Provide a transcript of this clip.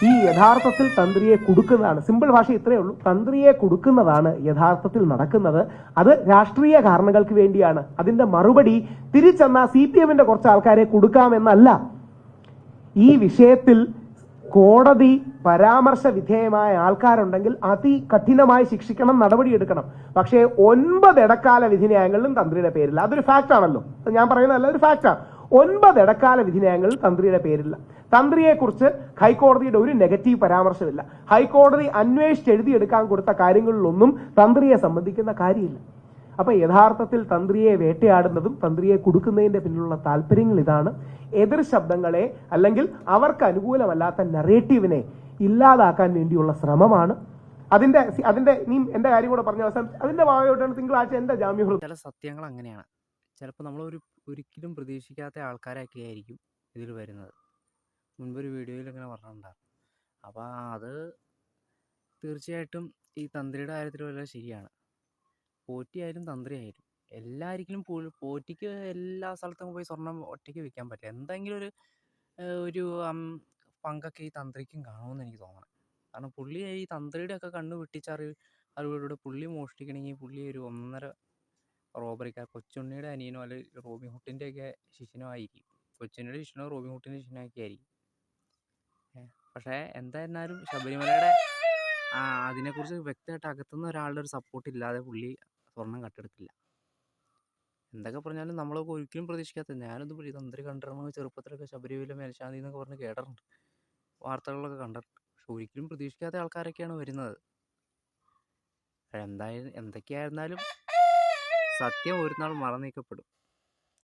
ഈ യഥാർത്ഥത്തിൽ തന്ത്രിയെ കൊടുക്കുന്നതാണ്. സിമ്പിൾ ഭാഷ ഇത്രയേ ഉള്ളൂ. തന്ത്രിയെ കൊടുക്കുന്നതാണ് യഥാർത്ഥത്തിൽ നടക്കുന്നത്. അത് രാഷ്ട്രീയ കാരണങ്ങൾക്ക് വേണ്ടിയാണ്. അതിന്റെ മറുപടി തിരിച്ചെന്ന CPM-ന്റെ കുറച്ച് ആൾക്കാരെ കൊടുക്കാമെന്നല്ല. ഈ വിഷയത്തിൽ കോടതി പരാമർശ വിധേയമായ ആൾക്കാരുണ്ടെങ്കിൽ അതികഠിനമായി ശിക്ഷിക്കണം, നടപടിയെടുക്കണം. പക്ഷേ 9 ഇടക്കാല വിധിന്യായങ്ങളിലും തന്ത്രിയുടെ പേരില്ല. അതൊരു ഫാക്ട് ആണല്ലോ, ഞാൻ പറയുന്നതല്ല, ഒരു ഫാക്റ്റാണ്. 9 ഇടക്കാല വിധിന്യായങ്ങളിൽ തന്ത്രിയുടെ പേരില്ല. തന്ത്രിയെക്കുറിച്ച് ഹൈക്കോടതിയുടെ ഒരു നെഗറ്റീവ് പരാമർശമില്ല. ഹൈക്കോടതി അന്വേഷിച്ച് എഴുതിയെടുക്കാൻ കൊടുത്ത കാര്യങ്ങളിലൊന്നും തന്ത്രിയെ സംബന്ധിക്കുന്ന കാര്യമില്ല. അപ്പൊ യഥാർത്ഥത്തിൽ തന്ത്രിയെ വേട്ടയാടുന്നതും തന്ത്രിയെ കൊടുക്കുന്നതിന്റെ പിന്നിലുള്ള താല്പര്യങ്ങൾ ഇതാണ്. എതിർ ശബ്ദങ്ങളെ അല്ലെങ്കിൽ അവർക്ക് അനുകൂലമല്ലാത്ത നറേറ്റീവിനെ ഇല്ലാതാക്കാൻ വേണ്ടിയുള്ള ശ്രമമാണ്. അതിന്റെ നീ എന്റെ കാര്യം കൂടെ പറഞ്ഞ അവസാനം അതിന്റെ ഭാഗമായിട്ടാണ് തിങ്കളാഴ്ച എന്റെ ജാമ്യം. ചില സത്യങ്ങൾ അങ്ങനെയാണ്. ചിലപ്പോൾ നമ്മൾ ഒരിക്കലും പ്രതീക്ഷിക്കാത്ത ആൾക്കാരൊക്കെ ആയിരിക്കും ഇതിൽ വരുന്നത്. മുൻപൊരു വീഡിയോയിൽ ഇങ്ങനെ പറഞ്ഞിട്ടുണ്ടായിരുന്നു. അപ്പോൾ അത് തീർച്ചയായിട്ടും ഈ തന്ത്രിയുടെ കാര്യത്തിൽ വളരെ ശരിയാണ്. പോറ്റിയായാലും തന്ത്രിയായാലും എല്ലാവർക്കും പോറ്റിക്ക് എല്ലാ സ്ഥലത്തും പോയി സ്വർണം ഒറ്റയ്ക്ക് വിൽക്കാൻ പറ്റില്ല. എന്തെങ്കിലും ഒരു പങ്കൊക്കെ ഈ തന്ത്രിക്കും കാണുമെന്ന് എനിക്ക് തോന്നണം. കാരണം പുള്ളി ഈ തന്ത്രിയുടെ ഒക്കെ കണ്ണ് അറിവിലൂടെ പുള്ളി മോഷ്ടിക്കണമെങ്കിൽ പുള്ളി ഒരു ഒന്നര റോബറിക്കാർ കൊച്ചുണ്ണിയുടെ അനിയനോ അല്ലെങ്കിൽ റോബിൻ ഹുഡിൻ്റെ ഒക്കെ ശിഷ്യനോ ആയിരിക്കും. കൊച്ചുണ്ണിയുടെ ശിഷ്യനോ റോബിൻ ഹുഡിൻ്റെ ശിഷ്യനോ ഒക്കെ ആയിരിക്കും. പക്ഷേ എന്തായിരുന്നാലും ശബരിമലയുടെ അതിനെക്കുറിച്ച് വ്യക്തമായിട്ട് അകത്തുനിന്ന് ഒരാളുടെ ഒരു സപ്പോർട്ട് ഇല്ലാതെ പുള്ളി സ്വർണം കട്ടെടുക്കില്ല. എന്തൊക്കെ പറഞ്ഞാലും നമ്മളൊക്കെ ഒരിക്കലും പ്രതീക്ഷിക്കാത്ത, ഞാനൊന്നും തന്ത്രി കണ്ടിരുന്ന ചെറുപ്പത്തിലൊക്കെ ശബരിമല മേൽശാന്തി എന്നൊക്കെ പറഞ്ഞ് കേട്ടിട്ടുണ്ട്, വാർത്തകളിലൊക്കെ കണ്ടിട്ടുണ്ട്. പക്ഷെ ഒരിക്കലും പ്രതീക്ഷിക്കാത്ത ആൾക്കാരൊക്കെയാണ് വരുന്നത്. എന്തൊക്കെയായിരുന്നാലും സത്യം ഒരു നാൾ മറന്നേക്കപ്പെടും.